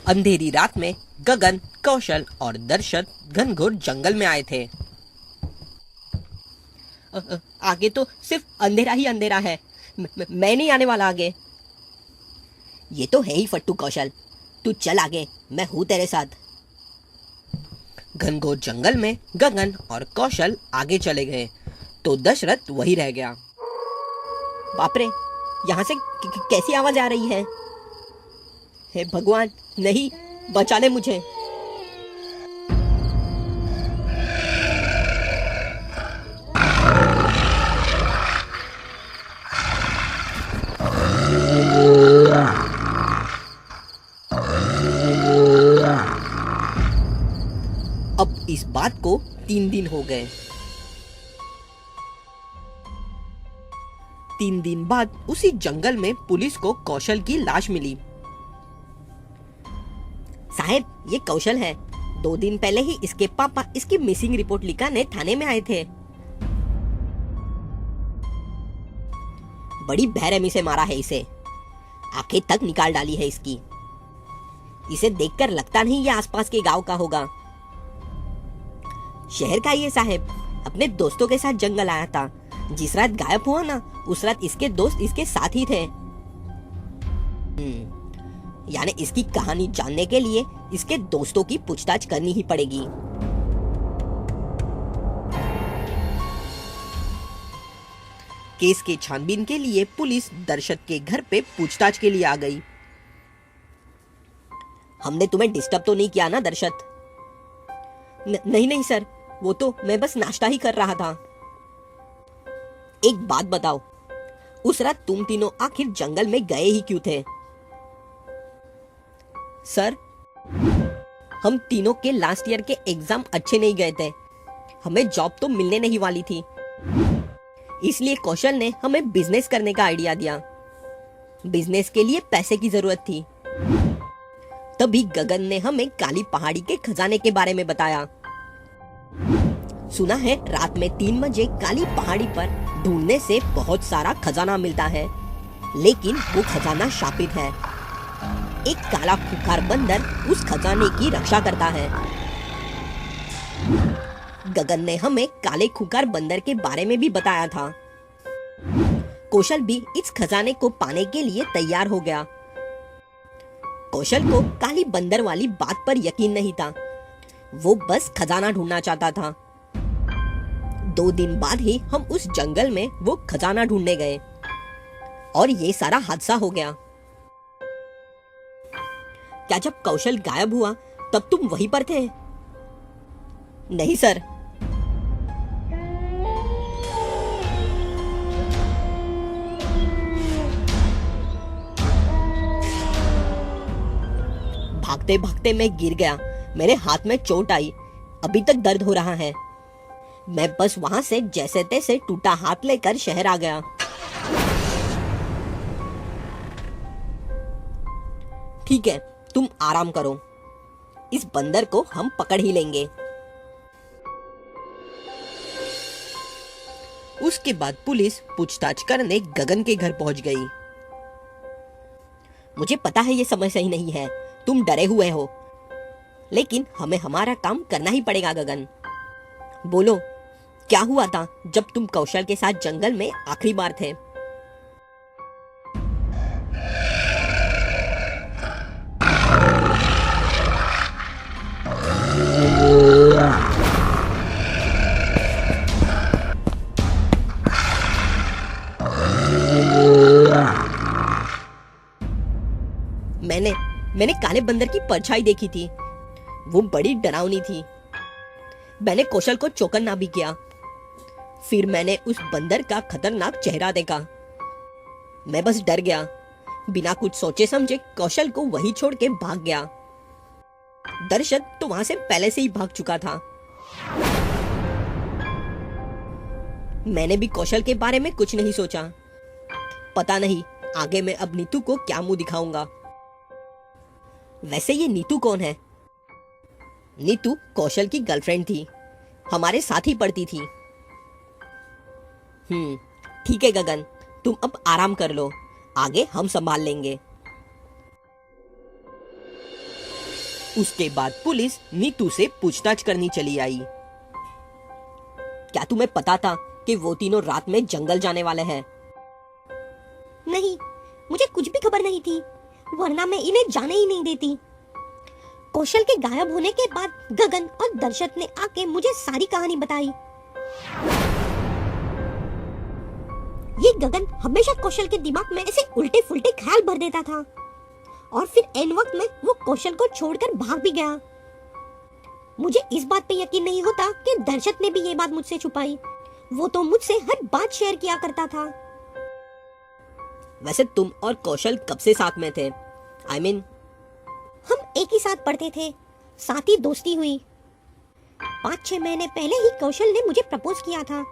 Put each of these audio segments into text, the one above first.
अंधेरी रात में गगन, कौशल और दर्शत घनघोर जंगल में आए थे। आगे तो सिर्फ अंधेरा ही अंधेरा है, मैं नहीं आने वाला आगे। ये तो है ही फट्टू कौशल, तू चल आगे, मैं हूं तेरे साथ। घनघोर जंगल में गगन और कौशल आगे चले गए तो दशरथ वही रह गया। बाप रे, यहाँ से कैसी आवाज आ रही है? हे भगवान, नहीं, बचा ले मुझे। अब इस बात को 3 दिन हो गए। 3 दिन बाद उसी जंगल में पुलिस को कौशल की लाश मिली। साहब, ये कौशल है। 2 दिन पहले ही इसके पापा इसकी मिसिंग रिपोर्ट लिखाने थाने में आए थे। बड़ी बेरहमी से मारा है इसे, आंखें तक निकाल डाली है इसकी। इसे देखकर लगता नहीं ये आसपास के गांव का होगा। शहर का ये साहब अपने दोस्तों के साथ जंगल आया था। जिस रात गायब हुआ ना, उस रात इसके दोस्त इसके साथ ही थे। यानी इसकी कहानी जानने के लिए इसके दोस्तों की पूछताछ करनी ही पड़ेगी। केस के छानबीन के लिए पुलिस दर्शत के घर पे पूछताछ के लिए आ गई। हमने तुम्हें डिस्टर्ब तो नहीं किया ना दर्शत? नहीं सर, वो तो मैं बस नाश्ता ही कर रहा था। एक बात बताओ, उस रात तुम तीनों आखिर जंगल में गए ही क्यों थे? सर, हम तीनों के लास्ट ईयर के एग्जाम अच्छे नहीं गए थे। हमें जॉब तो मिलने नहीं वाली थी, इसलिए कौशल ने हमें बिजनेस करने का आइडिया दिया। बिजनेस के लिए पैसे की जरूरत थी। तभी गगन ने हमें काली पहाड़ी के खजाने के बारे में बताया। सुना है रात में 3 बजे काली पहाड़ी पर ढूंढने से बहुत सारा खजाना मिलता है, लेकिन वो खजाना शापित है। एक काला खुखार बंदर उस खजाने की रक्षा करता है। गगन ने हमें काले खुखार बंदर के बारे में भी बताया था। कौशल भी इस खजाने को पाने के लिए तैयार हो गया। कौशल को काली बंदर वाली बात पर यकीन नहीं था, वो बस खजाना ढूंढना चाहता था। 2 दिन बाद ही हम उस जंगल में वो खजाना ढूंढने गए और ये सारा हादसा हो गया। क्या जब कौशल गायब हुआ तब तुम वहीं पर थे? नहीं सर। भागते भागते मैं गिर गया, मेरे हाथ में चोट आई, अभी तक दर्द हो रहा है। मैं बस वहां से जैसे तैसे टूटा हाथ लेकर शहर आ गया। ठीक है, तुम आराम करो, इस बंदर को हम पकड़ ही लेंगे। उसके बाद पुलिस पूछताछ करने गगन के घर पहुंच गई। मुझे पता है ये समय सही नहीं है, तुम डरे हुए हो, लेकिन हमें हमारा काम करना ही पड़ेगा। गगन, बोलो, क्या हुआ था जब तुम कौशल के साथ जंगल में आखिरी बार थे? मैंने काले बंदर की परछाई देखी थी, वो बड़ी डरावनी थी। मैंने कौशल को चौकन्ना भी किया। फिर मैंने उस बंदर का खतरनाक चेहरा देखा। मैं बस डर गया। बिना कुछ सोचे समझे कौशल को वही छोड़ के भाग गया। दर्शत तो वहां से पहले से ही भाग चुका था। मैंने भी कौशल के बारे में कुछ नहीं सोचा। पता नहीं आगे मैं अब नीतू को क्या मुंह दिखाऊंगा। वैसे ये नीतू कौन है? नीतू कौशल की गर्लफ्रेंड थी, हमारे साथ ही पढ़ती थी। ठीक है गगन, तुम अब आराम कर लो, आगे हम संभाल लेंगे। उसके बाद पुलिस नीतू से पूछताछ करनी चली आई। क्या तुम्हें पता था कि वो तीनों रात में जंगल जाने वाले हैं? नहीं, मुझे कुछ भी खबर नहीं थी, वरना मैं इन्हें जाने ही नहीं देती। कौशल के गायब होने के बाद गगन और दर्शत ने आके मुझे सारी कहानी बताई। ये गगन हमेशा कौशल के दिमाग में ऐसे उल्टे फुल्टे ख्याल भर देता था और फिर एन वक्त में वो कौशल को छोड़कर भाग भी गया। मुझे इस बात पे यकीन नहीं होता कि दर्शत ने भी ये बात मुझसे छुपाई। वो तो मुझसे हर बात शेयर किया करता था। वैसे तुम और कौशल कब से साथ में थे? I mean, हम एक ही साथ पढ़ते थे, साथ ही दोस्ती हुई। 5-6 महीने पहले ही कौशल ने मुझे प्रपोज किया था।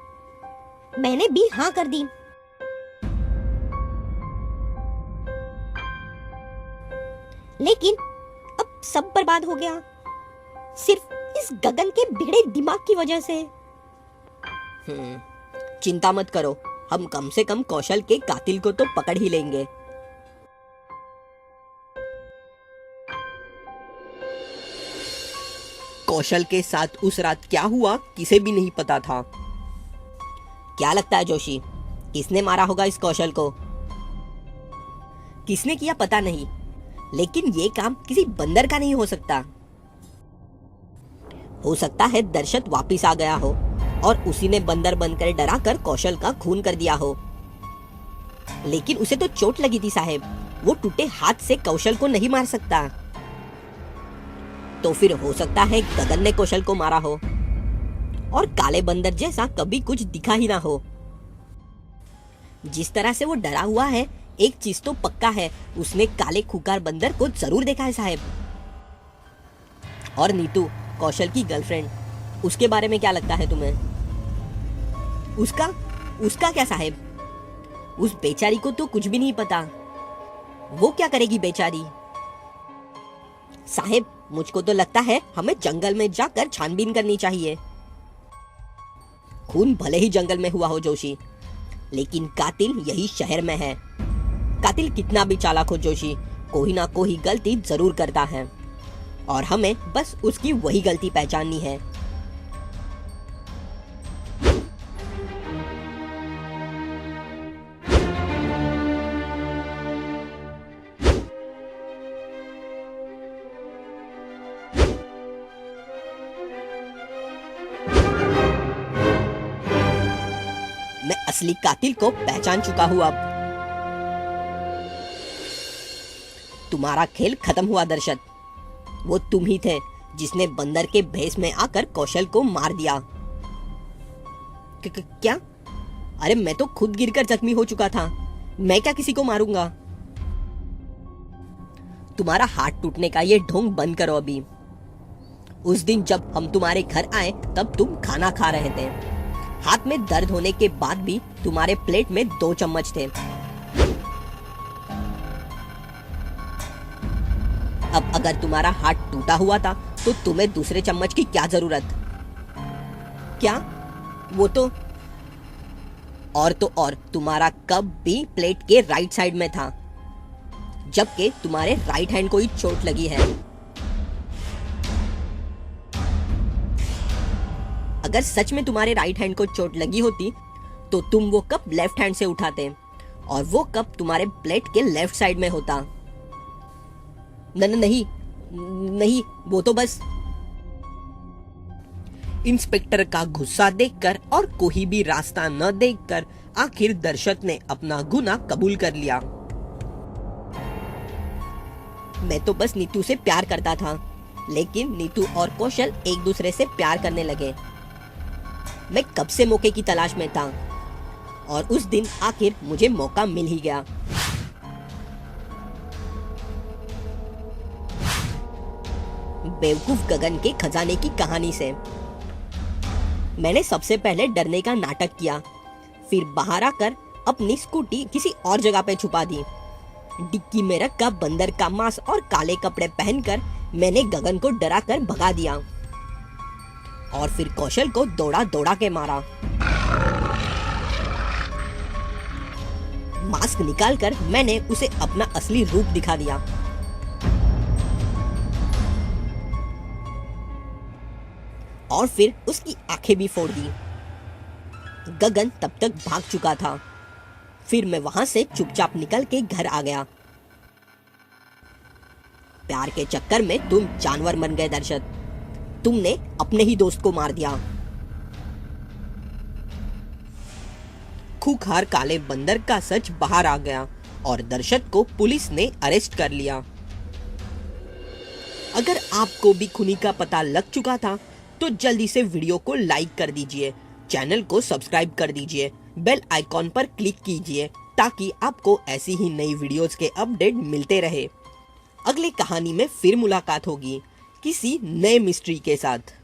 मैंने भी हाँ कर दी। लेकिन अब सब बर्बाद हो गया, सिर्फ इस गगन के बिगड़े दिमाग की वजह से। चिंता मत करो, हम कम से कम कौशल के कातिल को तो पकड़ ही लेंगे। कौशल के साथ उस रात क्या हुआ किसे भी नहीं पता था। क्या लगता है जोशी, किसने मारा होगा इस कौशल को? किसने किया पता नहीं, लेकिन ये काम किसी बंदर का नहीं हो सकता। हो सकता है दर्शत वापिस आ गया हो और उसी ने बंदर बनकर डरा कर कौशल का खून कर दिया हो। लेकिन उसे तो चोट लगी थी साहब, वो टूटे हाथ से कौशल को नहीं मार सकता। तो फिर हो सकता है गगन ने कौशल को मारा हो और काले बंदर जैसा कभी कुछ दिखा ही ना हो। जिस तरह से वो डरा हुआ है, एक चीज तो पक्का है, उसने काले खुकार बंदर को जरूर देखा है साहब। और नीतू, कौशल की गर्लफ्रेंड, उसके बारे में क्या लगता है तुम्हें? उसका क्या साहब? उस बेचारी को तो कुछ भी नहीं पता। वो क्या करेगी बेचारी? साहब, मुझको तो लगता है हमें जंगल में जाकर छानबीन करनी चाहिए। खून भले ही जंगल में हुआ हो जोशी, लेकिन कातिल यही शहर में है। कातिल कितना भी चालाक हो जोशी, कोई ना कोई गलती जरूर करता है और हमें बस उसकी वही गलती पहचाननी है। मैं असली कातिल को पहचान चुका हूं अब। तुम्हारा खेल खत्म हुआ दर्शत। वो तुम ही थे जिसने बंदर के भेष में आकर कौशल को मार दिया। क्या? अरे मैं तो खुद गिरकर जख्मी हो चुका था, मैं क्या किसी को मारूंगा? तुम्हारा हाथ टूटने का ये ढोंग बंद करो अभी। उस दिन जब हम तुम्हारे घर आए तब तुम खाना खा रहे थे। हाथ में दर्द होने के बाद भी तुम्हारे प्लेट में 2 चम्मच थे। अब अगर तुम्हारा हाथ टूटा हुआ था तो तुम्हें दूसरे चम्मच की क्या जरूरत? क्या? वो तो और तुम्हारा कप भी प्लेट के राइट साइड में था, जबकि तुम्हारे राइट हैंड को ही चोट लगी है। अगर सच में तुम्हारे राइट हैंड को चोट लगी होती तो तुम वो कप लेफ्ट हैंड से उठाते और वो कप तुम्हारे प्लेट के लेफ्ट साइड में होता। नहीं, वो तो बस। इंस्पेक्टर का गुस्सा देखकर और कोई भी रास्ता न देखकर आखिर दर्शत ने अपना गुनाह कबूल कर लिया। मैं तो बस नीतू से प्यार करता था, लेकिन नीतू और कौशल एक दूसरे से प्यार करने लगे। मैं कब से मौके की तलाश में था और उस दिन आखिर मुझे मौका मिल ही गया। बेवकूफ गगन के खजाने की कहानी से मैंने सबसे पहले डरने का नाटक किया, फिर बाहर आकर अपनी स्कूटी किसी और जगह पे छुपा दी। डिक्की में रखा बंदर का मांस और काले कपड़े पहनकर मैंने गगन को डरा कर भगा दिया और फिर कौशल को दौड़ा के मारा। मास्क निकालकर मैंने उसे अपना असली रूप दिखा दिया। और फिर उसकी आंखें भी फोड़ दी। गगन तब तक भाग चुका था। फिर मैं वहां से चुपचाप निकल के घर आ गया। प्यार के चक्कर में तुम जानवर बन गए दर्शक। तुमने अपने ही दोस्त को मार दिया। खूंखार काले बंदर का सच बाहर आ गया और दर्शक को पुलिस ने अरेस्ट कर लिया। अगर आपको भी खूनी का पता लग चुका था तो जल्दी से वीडियो को लाइक कर दीजिए, चैनल को सब्सक्राइब कर दीजिए, बेल आइकॉन पर क्लिक कीजिए ताकि आपको ऐसी ही नई वीडियोस के अपडेट मिलते रहे। अगली कहानी में फिर मुलाकात होगी किसी नए मिस्ट्री के साथ।